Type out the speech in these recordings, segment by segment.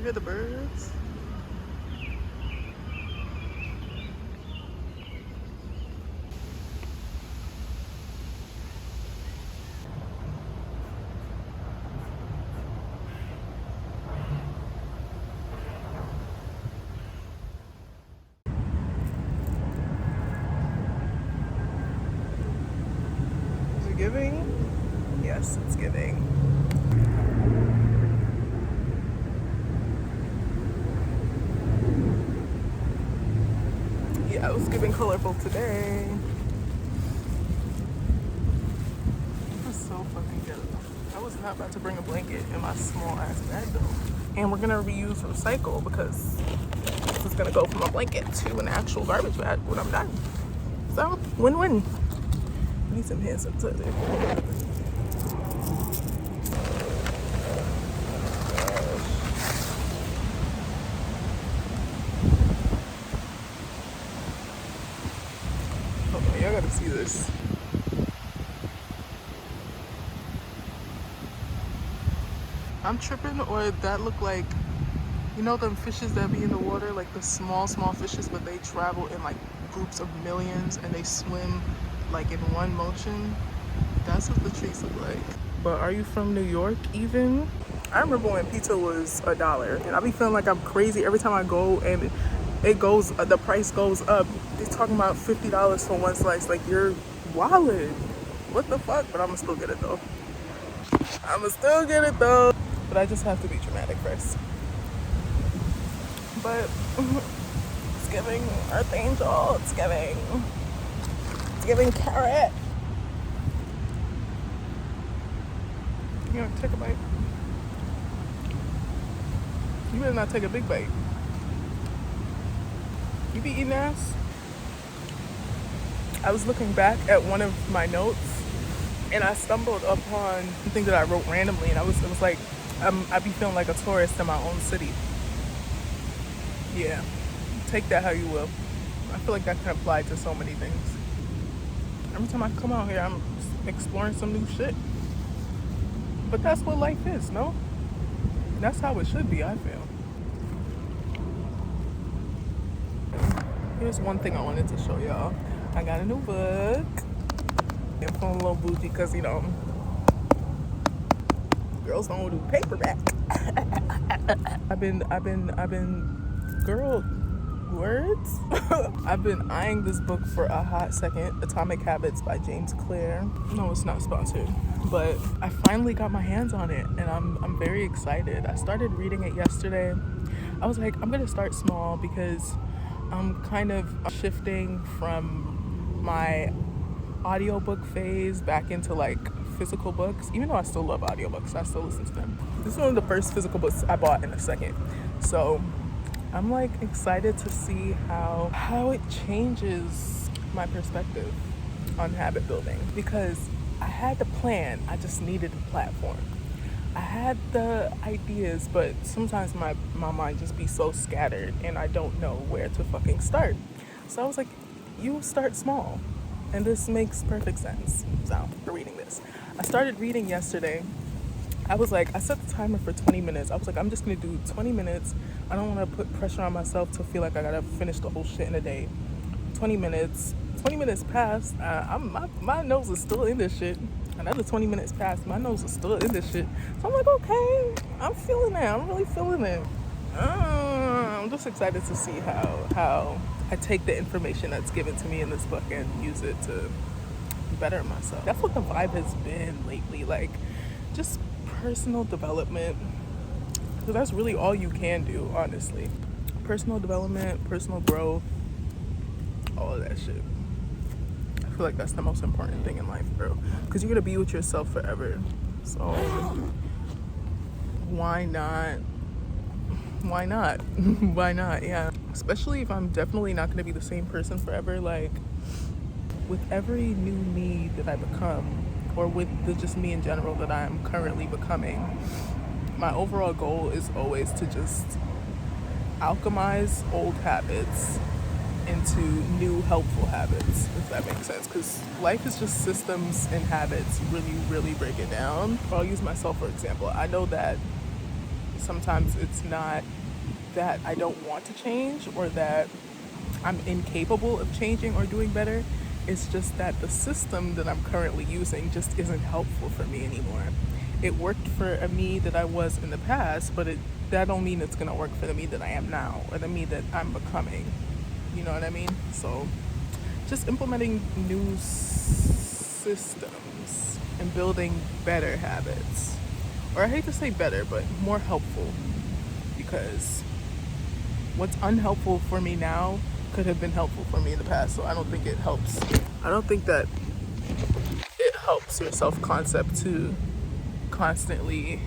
You hear the birds? Is it giving? Yes, it's giving. Yeah, it was giving colorful today. That's so fucking good. I was not about to bring a blanket in my small ass bag though. And we're gonna reuse recycle because this is gonna go from a blanket to an actual garbage bag when I'm done. So, win-win. Need some hand sanitizer. Hold on, y'all gotta see this. I'm tripping, or that look like, you know them fishes that be in the water, like the small fishes, but they travel in like groups of millions and they swim like in one motion. That's what the trees look like. But are you from New York even? I remember when pizza was $1, and I be feeling like I'm crazy every time I go and it goes, the price goes up. They're talking about $50 for one slice. Like, you're wildin'. What the fuck? But I'ma still get it though. But I just have to be dramatic first. But it's giving Earth Angel. It's giving carrot. You gonna take a bite? You better not take a big bite. You be eating ass? I was looking back at one of my notes and I stumbled upon something that I wrote randomly, and it was like, I be feeling like a tourist in my own city. Yeah, take that how you will. I feel like that can apply to so many things. Every time I come out here, I'm exploring some new shit. But that's what life is, no? That's how it should be, I feel. Here's one thing I wanted to show y'all. I got a new book. I'm feeling a little bougie because, you know, girls don't do paperback. I've been, girl, words? I've been eyeing this book for a hot second. Atomic Habits by James Clear. No, it's not sponsored, but I finally got my hands on it and I'm very excited. I started reading it yesterday. I was like, I'm gonna start small because I'm kind of shifting from my audiobook phase back into like physical books. Even though I still love audiobooks, I still listen to them. This is one of the first physical books I bought in a second. So I'm like excited to see how it changes my perspective on habit building, because I had the plan, I just needed a platform. I had the ideas, but sometimes my mind just be so scattered and I don't know where to fucking start. So I was like, you start small. And this makes perfect sense. So, for reading this. I started reading yesterday. I was like, I set the timer for 20 minutes. I was like, I'm just gonna do 20 minutes. I don't wanna put pressure on myself to feel like I gotta finish the whole shit in a day. 20 minutes. 20 minutes passed. My nose is still in this shit. Another 20 minutes passed. My nose is still in this shit. So I'm like, okay, I'm feeling it. I'm really feeling it. I'm just excited to see how I take the information that's given to me in this book and use it to better myself. That's what the vibe has been lately, like just personal development, because that's really all you can do, honestly. Personal development, personal growth, all of that shit. I feel like that's the most important thing in life, bro, because you're gonna be with yourself forever. So why not? Why not? Yeah, especially if I'm definitely not going to be the same person forever. Like, with every new me that I become, or with just me in general that I'm currently becoming, my overall goal is always to just alchemize old habits into new helpful habits, if that makes sense, because life is just systems and habits. Really break it down. I'll use myself for example. I know that Sometimes it's not that I don't want to change or that I'm incapable of changing or doing better. It's just that the system that I'm currently using just isn't helpful for me anymore. It worked for a me that I was in the past, but that don't mean it's gonna work for the me that I am now or the me that I'm becoming. You know what I mean? So just implementing new systems and building better habits. Or I hate to say better, but more helpful, because what's unhelpful for me now could have been helpful for me in the past. So I don't think it helps. I don't think that it helps your self-concept to constantly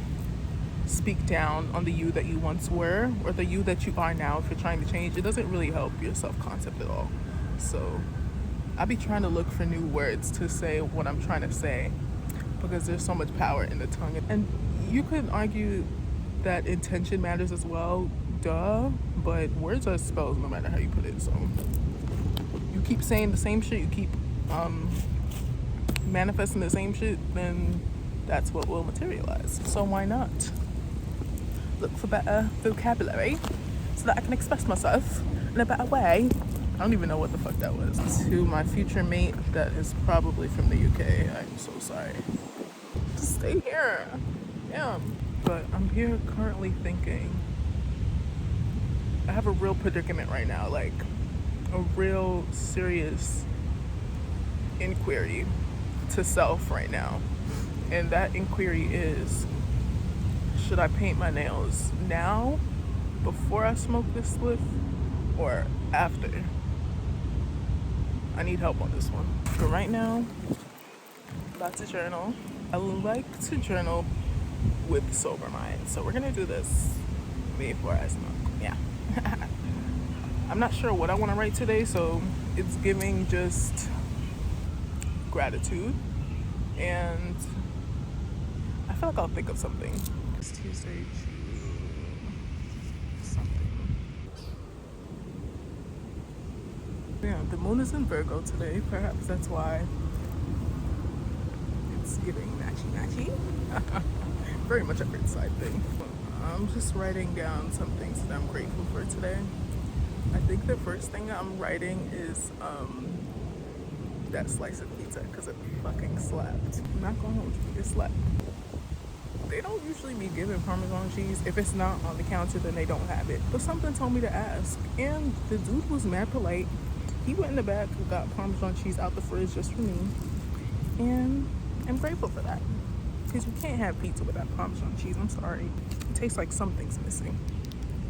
speak down on the you that you once were or the you that you are now. If you're trying to change, it doesn't really help your self-concept at all. So I be trying to look for new words to say what I'm trying to say, because there's so much power in the tongue. And you could argue that intention matters as well, duh, but words are spells no matter how you put it. So you keep saying the same shit, you keep manifesting the same shit, then that's what will materialize. So why not look for better vocabulary so that I can express myself in a better way? I don't even know what the fuck that was. To my future mate that is probably from the UK, I'm so sorry. Just stay here. Yeah. But I'm here currently thinking, I have a real predicament right now, like a real serious inquiry to self right now. And that inquiry is, should I paint my nails now, before I smoke this spliff, or after? I need help on this one. For right now, I'm about to journal. I like to journal with sober mind. So we're gonna do this before I smoke. Yeah. I'm not sure what I want to write today, so it's giving just gratitude, and I feel like I'll think of something. It's Tuesday, something. Yeah, the moon is in Virgo today. Perhaps that's why it's giving matchy. Very much a weird side thing. I'm just writing down some things that I'm grateful for today. I think the first thing I'm writing is that slice of pizza, because it fucking slapped. I'm not gonna hold you, it slapped. They don't usually be giving Parmesan cheese. If it's not on the counter, then they don't have it. But something told me to ask, and the dude was mad polite. He went in the back and got Parmesan cheese out the fridge just for me, and I'm grateful for that, because you can't have pizza without Parmesan cheese. I'm sorry, it tastes like something's missing.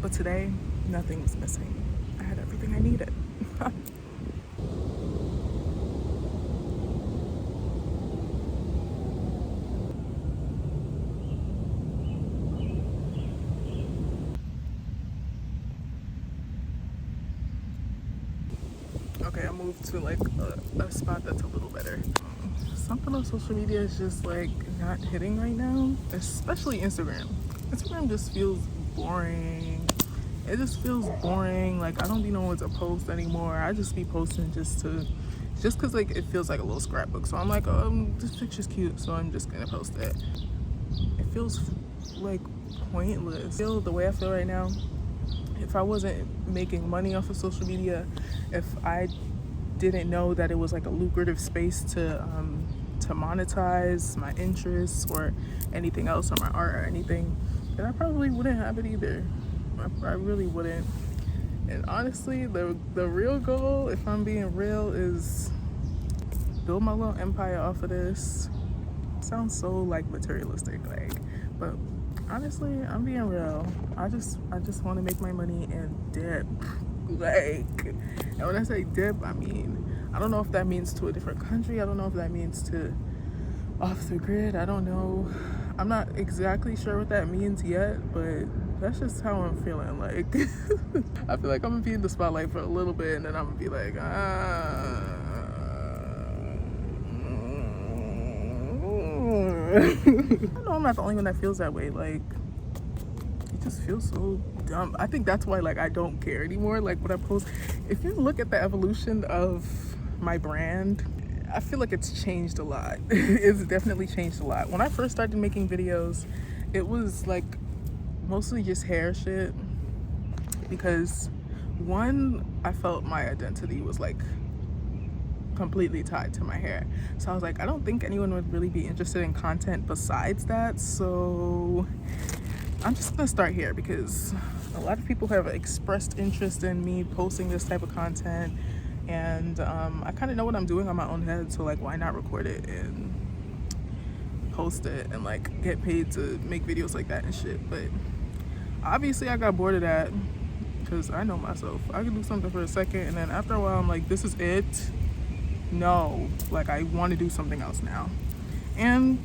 But today, nothing was missing. I had everything I needed. Okay, I moved to like a spot that's a little better. Something on social media is just like not hitting right now, especially Instagram. Instagram just feels boring. It just feels boring. Like I don't be knowing what to post anymore. I just be posting just because like it feels like a little scrapbook. So I'm like, this picture's cute, so I'm just gonna post it. It feels like pointless. The way I feel right now, if I wasn't making money off of social media, if I didn't know that it was like a lucrative space to monetize my interests or anything else, or my art or anything, then I probably wouldn't have it either. I really wouldn't. And honestly, the real goal, if I'm being real, is build my little empire off of this. It sounds so like materialistic, like, but honestly, I'm being real. I just want to make my money and dip. Like, and when I say dip, I mean, I don't know if that means to a different country. I don't know if that means to off the grid. I don't know. I'm not exactly sure what that means yet, but that's just how I'm feeling. Like, I feel like I'm gonna be in the spotlight for a little bit, and then I'm gonna be like, I know I'm not the only one that feels that way. Like, it just feels so dumb. I think that's why, like, I don't care anymore. Like, what I post, if you look at the evolution of my brand, I feel like it's changed a lot. It's definitely changed a lot. When I first started making videos, it was like mostly just hair shit, because one, I felt my identity was like completely tied to my hair. So I was like, I don't think anyone would really be interested in content besides that, so I'm just gonna start here because a lot of people have expressed interest in me posting this type of content, and I kind of know what I'm doing on my own head, so like, why not record it and post it and like get paid to make videos like that and shit. But obviously I got bored of that because I know myself. I can do something for a second and then after a while I'm like, this is it. No, like I want to do something else now. And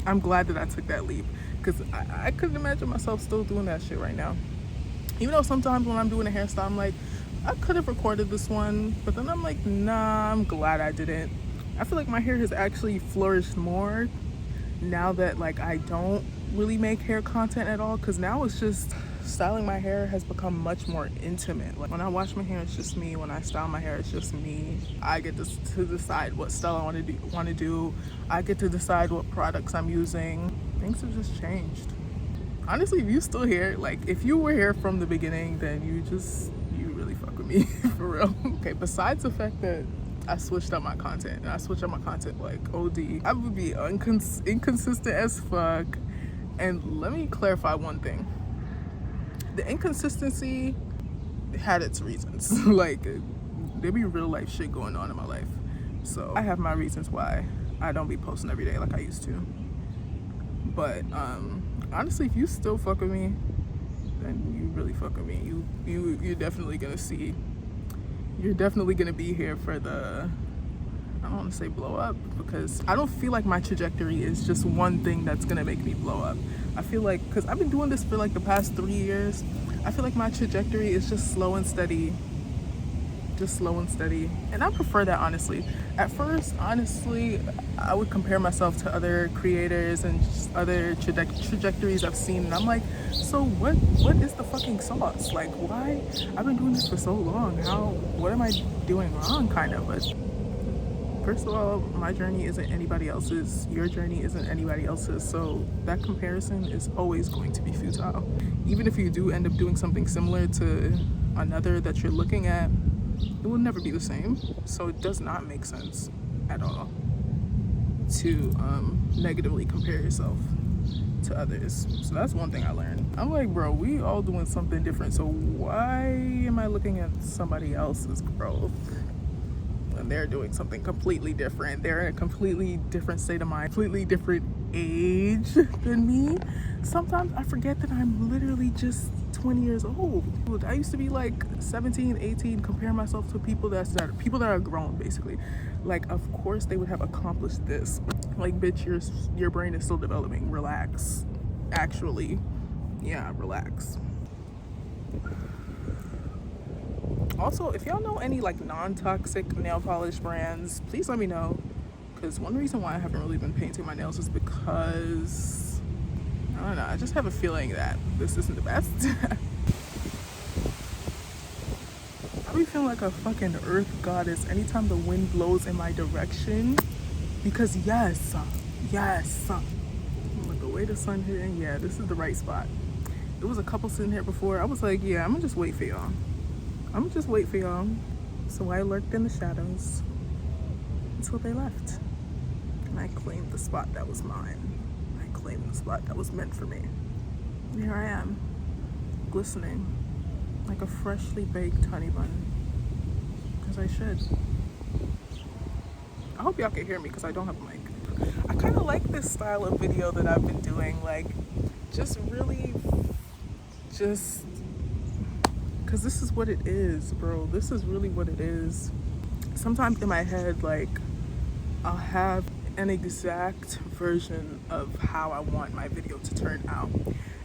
I'm glad that I took that leap, because I couldn't imagine myself still doing that shit right now. Even though sometimes when I'm doing a hairstyle, I'm like, I could have recorded this one, but then I'm like, nah, I'm glad I didn't. I feel like my hair has actually flourished more now that like I don't really make hair content at all, because now it's just styling my hair has become much more intimate. Like when I wash my hair, it's just me. When I style my hair, it's just me. I get to decide what style I want to do. I get to decide what products I'm using. Things have just changed. Honestly, if you still here, like if you were here from the beginning, then you really fuck with me for real. Okay, besides the fact that I switched up my content, and I switched up my content like OD, I would be inconsistent as fuck. And let me clarify one thing. The inconsistency had its reasons. Like there be real life shit going on in my life, so I have my reasons why I don't be posting every day like I used to. But honestly, if you still fuck with me, then you really fuck with me. You're definitely gonna see. You're definitely gonna be here for the, I don't want to say blow up, because I don't feel like my trajectory is just one thing that's gonna make me blow up. I feel like, because I've been doing this for like the past 3 years, I feel like my trajectory is just slow and steady. Just slow and steady. And I prefer that, honestly. At first, honestly, I would compare myself to other creators and just other trajectories I've seen, and I'm like, so what is the fucking sauce? Like, why? I've been doing this for so long. What am I doing wrong, kind of? But first of all, my journey isn't anybody else's. Your journey isn't anybody else's. So that comparison is always going to be futile. Even if you do end up doing something similar to another that you're looking at, it will never be the same. So it does not make sense at all to negatively compare yourself to others. So that's one thing I learned. I'm like, bro, we all doing something different. So why am I looking at somebody else's growth when they're doing something completely different? They're in a completely different state of mind, completely different age than me. Sometimes I forget that I'm literally just 20 years old. I used to be like 17, 18, compare myself to people that are grown, basically. Like, of course they would have accomplished this. Like, bitch, your brain is still developing. Relax. Actually, yeah, relax. Also, if y'all know any like non-toxic nail polish brands, please let me know, because one reason why I haven't really been painting my nails is because, I don't know, I just have a feeling that this isn't the best. I be feeling like a fucking earth goddess anytime the wind blows in my direction, because yes, with the way the sun hitting, yeah, this is the right spot. There was a couple sitting here before. I was like, yeah, I'm gonna just wait for y'all. So I lurked in the shadows until they left. And I claimed the spot that was mine. I claimed the spot that was meant for me. And here I am, glistening like a freshly baked honey bun. As I should. I hope y'all can hear me because I don't have a mic. I kind of like this style of video that I've been doing. Like, just really, just... because this is what it is, bro. This is really what it is. Sometimes in my head, like, I'll have an exact version of how I want my video to turn out.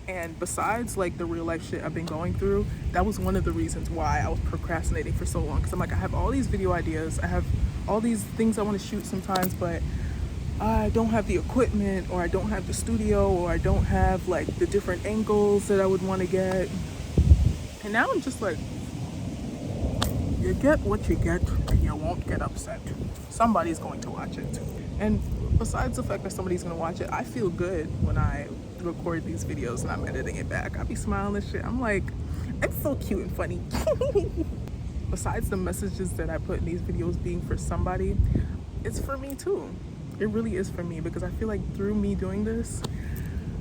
And besides, like, the real life shit I've been going through, that was one of the reasons why I was procrastinating for so long. Because I'm like, I have all these video ideas. I have all these things I want to shoot sometimes, but I don't have the equipment, or I don't have the studio, or I don't have, like, the different angles that I would want to get. And now I'm just like, you get what you get and you won't get upset. Somebody's going to watch it. And besides the fact that somebody's going to watch it, I feel good when I record these videos and I'm editing it back, I be smiling and shit. I'm like, I'm so cute and funny. Besides the messages that I put in these videos being for somebody, it's for me too. It really is for me, because I feel like through me doing this,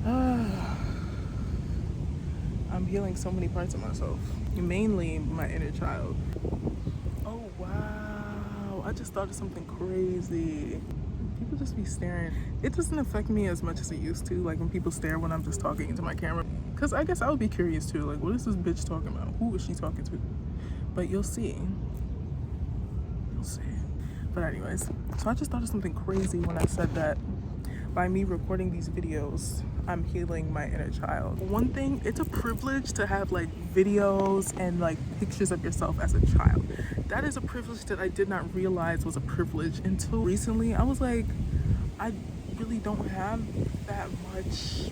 I'm healing so many parts of myself, mainly my inner child. Oh wow, I just thought of something crazy. People just be staring. It doesn't affect me as much as it used to, like when people stare when I'm just talking into my camera, because I guess I would be curious too, like, what is this bitch talking about? Who is she talking to? But you'll see. You'll see. But anyways, so I just thought of something crazy when I said that by me recording these videos, I'm healing my inner child. One thing, it's a privilege to have like videos and like pictures of yourself as a child. That is a privilege that I did not realize was a privilege until recently. I was like, I really don't have that much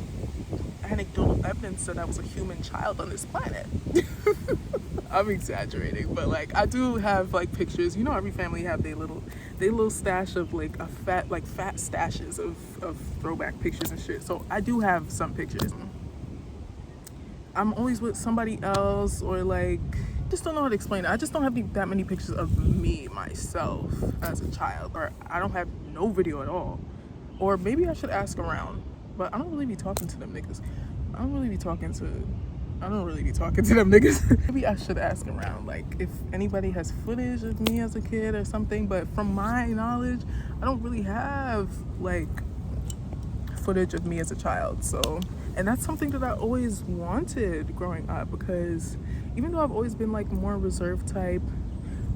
anecdotal evidence that I was a human child on this planet. I'm exaggerating, but like I do have like pictures. You know, every family have their little stash of like fat stashes of throwback pictures and shit. So I do have some pictures. I'm always with somebody else, or like, just don't know how to explain it. I just don't have that many pictures of me myself as a child, or I don't have no video at all. Or maybe I should ask around, but I don't really be talking to them niggas. I don't really be talking to them niggas. Maybe I should ask around, like if anybody has footage of me as a kid or something. But from my knowledge, I don't really have like footage of me as a child. So, and that's something that I always wanted growing up, because even though I've always been like more reserved type,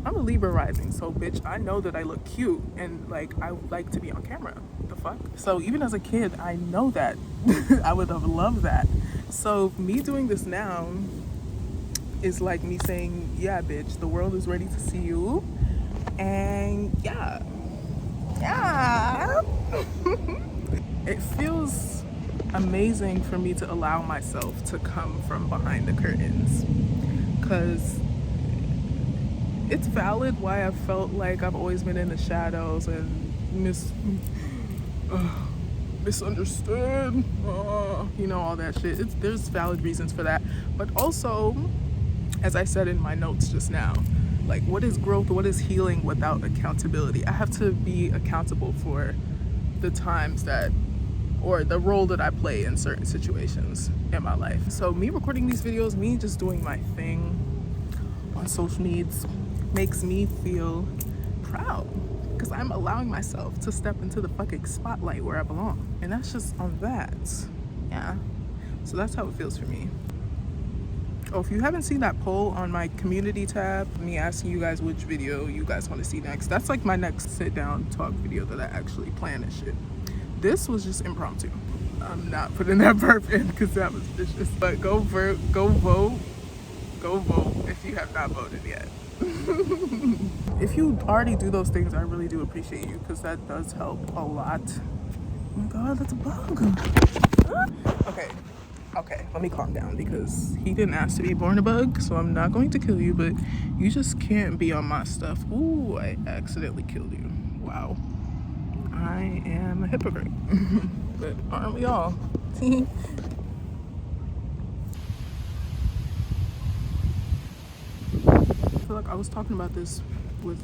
I'm a Libra rising, so bitch, I know that I look cute and like I would like to be on camera. The fuck? So even as a kid, I know that. I would have loved that. So me doing this now is like me saying, yeah, bitch, the world is ready to see you. And yeah. It feels amazing for me to allow myself to come from behind the curtains, because it's valid why I felt like I've always been in the shadows and misunderstood, you know, all that shit. There's valid reasons for that. But also, as I said in my notes just now, like, what is growth, what is healing without accountability? I have to be accountable for the times that, or the role that I play in certain situations in my life. So me recording these videos, me just doing my thing on social medias, makes me feel proud, because I'm allowing myself to step into the fucking spotlight where I belong. And that's just on that. Yeah. So that's how it feels for me. Oh, if you haven't seen that poll on my community tab, me asking you guys which video you guys want to see next, that's like my next sit down talk video that I actually plan and shit. This was just impromptu. I'm not putting that burp in because that was vicious. But go vote if you have not voted yet. If you already do those things, I really do appreciate you, because that does help a lot. Oh my god, that's a bug. Okay, let me calm down, because he didn't ask to be born a bug, so I'm not going to kill you, but you just can't be on my stuff. Ooh, I accidentally killed you. Wow. I am a hypocrite. But aren't we all? I feel like I was talking about this with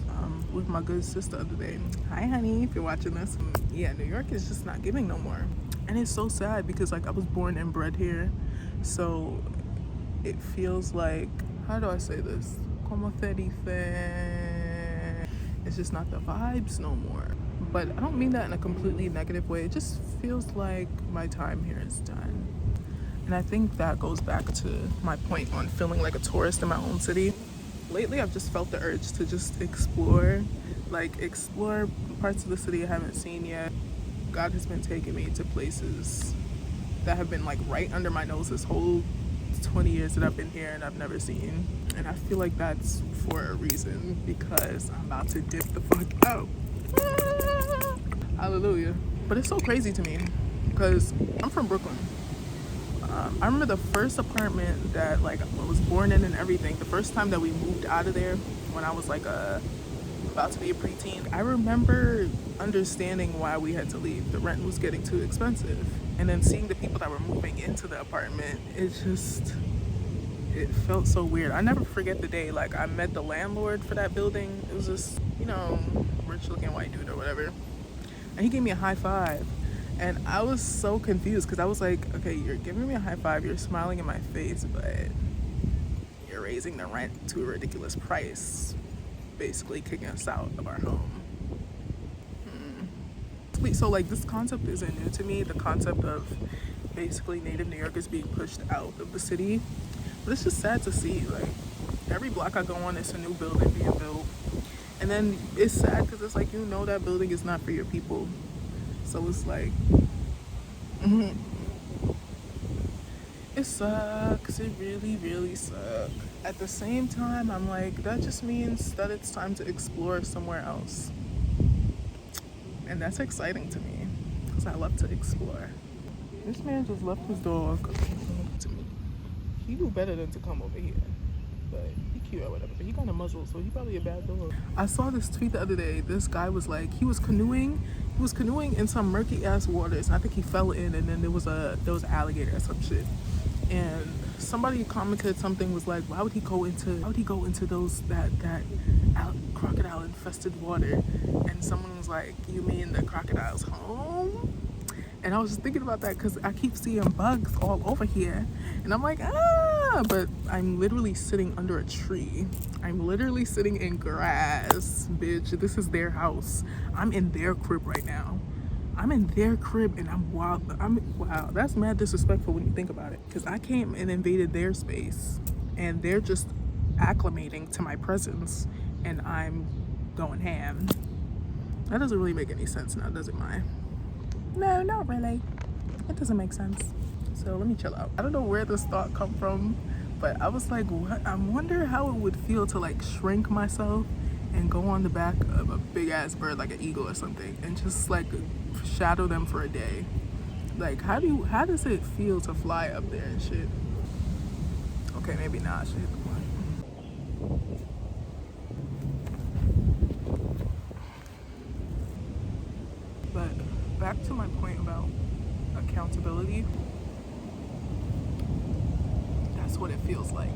my good sister the other day. Hi honey, if you're watching this. Yeah, New York is just not giving no more. And it's so sad, because like I was born and bred here, so it feels like, how do I say this? Como te dice? It's just not the vibes no more. But I don't mean that in a completely negative way. It just feels like my time here is done. And I think that goes back to my point on feeling like a tourist in my own city. Lately, I've just felt the urge to just explore parts of the city I haven't seen yet. God has been taking me to places that have been like right under my nose this whole 20 years that I've been here and I've never seen. And I feel like that's for a reason, because I'm about to dip the fuck out. Hallelujah. But it's so crazy to me, because I'm from Brooklyn. I remember the first apartment that like I was born in and everything, the first time that we moved out of there, when I was like a about to be a preteen. I remember understanding why we had to leave. The rent was getting too expensive. And then seeing the people that were moving into the apartment, it felt so weird. I never forget the day, like, I met the landlord for that building. It was this, rich looking white dude or whatever. And he gave me a high five. And I was so confused because I was like, okay, you're giving me a high five, you're smiling in my face, but you're raising the rent to a ridiculous price, basically kicking us out of our home. So like, this concept isn't new to me, the concept of basically native New Yorkers being pushed out of the city. But it's just sad to see, like, every block I go on, it's a new building being built. And then it's sad because it's like, that building is not for your people. So it's like, it sucks. It really, really sucks. At the same time, I'm like, that just means that it's time to explore somewhere else. And that's exciting to me because I love to explore. This man just left his dog to me. He knew better than to come over here. But he cute or whatever. But he got a muzzle, so he probably a bad dog. I saw this tweet the other day. This guy was like, he was canoeing in some murky ass waters, and I think he fell in, and then there was an alligator or some shit. And somebody commented something, was like, why would he go into those that crocodile infested water? And someone was like, you mean the crocodile's home? And I was just thinking about that because I keep seeing bugs all over here. And I'm like, but I'm literally sitting under a tree. I'm literally sitting in grass, bitch. This is their house. I'm in their crib right now. I'm in their crib and I'm wild. Wow, that's mad disrespectful when you think about it. Because I came and invaded their space and they're just acclimating to my presence and I'm going ham. That doesn't really make any sense now, does it, Mai? No, not really. It doesn't make sense. So let me chill out. I don't know where this thought come from, but I was like, what? I wonder how it would feel to like shrink myself and go on the back of a big ass bird like an eagle or something and just like shadow them for a day. Like, how does it feel to fly up there and shit? Okay, maybe not. Shit. But back to my point about accountability. That's what it feels like.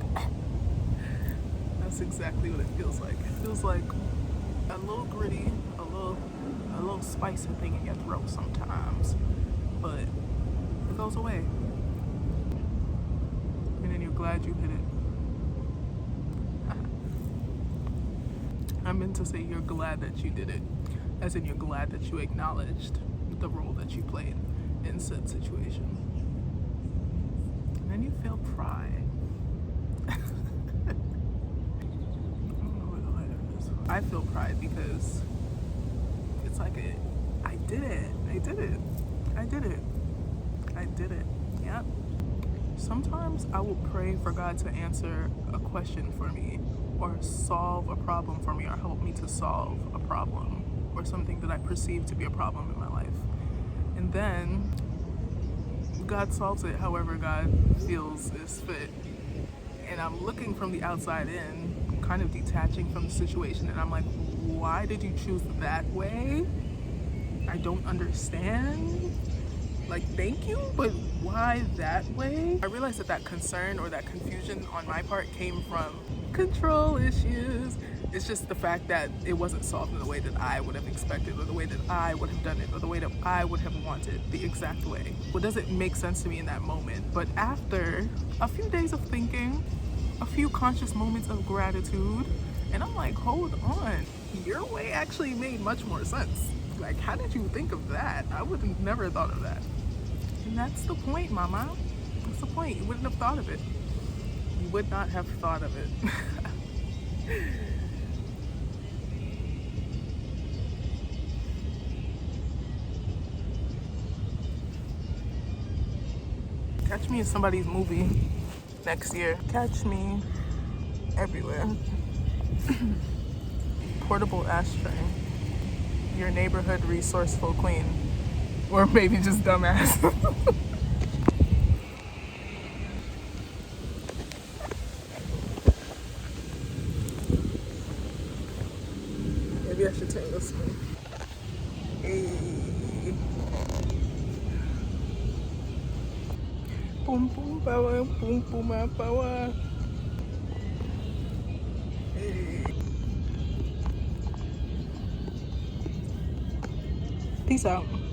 That's exactly what it feels like. It feels like a little gritty, a little spicy thing in your throat sometimes, but it goes away. And then you're glad you hit it. I meant to say you're glad that you did it, as in you're glad that you acknowledged the role that you played in said situation. And then you feel pride. I feel pride because it's like I did it. Yep. Sometimes I will pray for God to answer a question for me or solve a problem for me or help me to solve a problem or something that I perceive to be a problem in my life. And then God solves it however God feels is fit. And I'm looking from the outside in, kind of detaching from the situation, and I'm like, why did you choose that way? I don't understand. Like, thank you, but why that way? I realized that concern or that confusion on my part came from control issues. It's just the fact that it wasn't solved in the way that I would have expected, or the way that I would have done it, or the way that I would have wanted, the exact way. Well, doesn't make sense to me in that moment. But after a few days of thinking, a few conscious moments of gratitude, and I'm like, hold on, your way actually made much more sense. Like, how did you think of that? I would have never thought of that. And that's the point, mama. That's the point. You wouldn't have thought of it. You would not have thought of it. Catch me in somebody's movie next year. Catch me everywhere. Portable ashtray. Your neighborhood resourceful queen. Or maybe just dumbass. Maybe I should tangle smooth. Hey. Boom boom power, boom boom power. Hey. Peace out.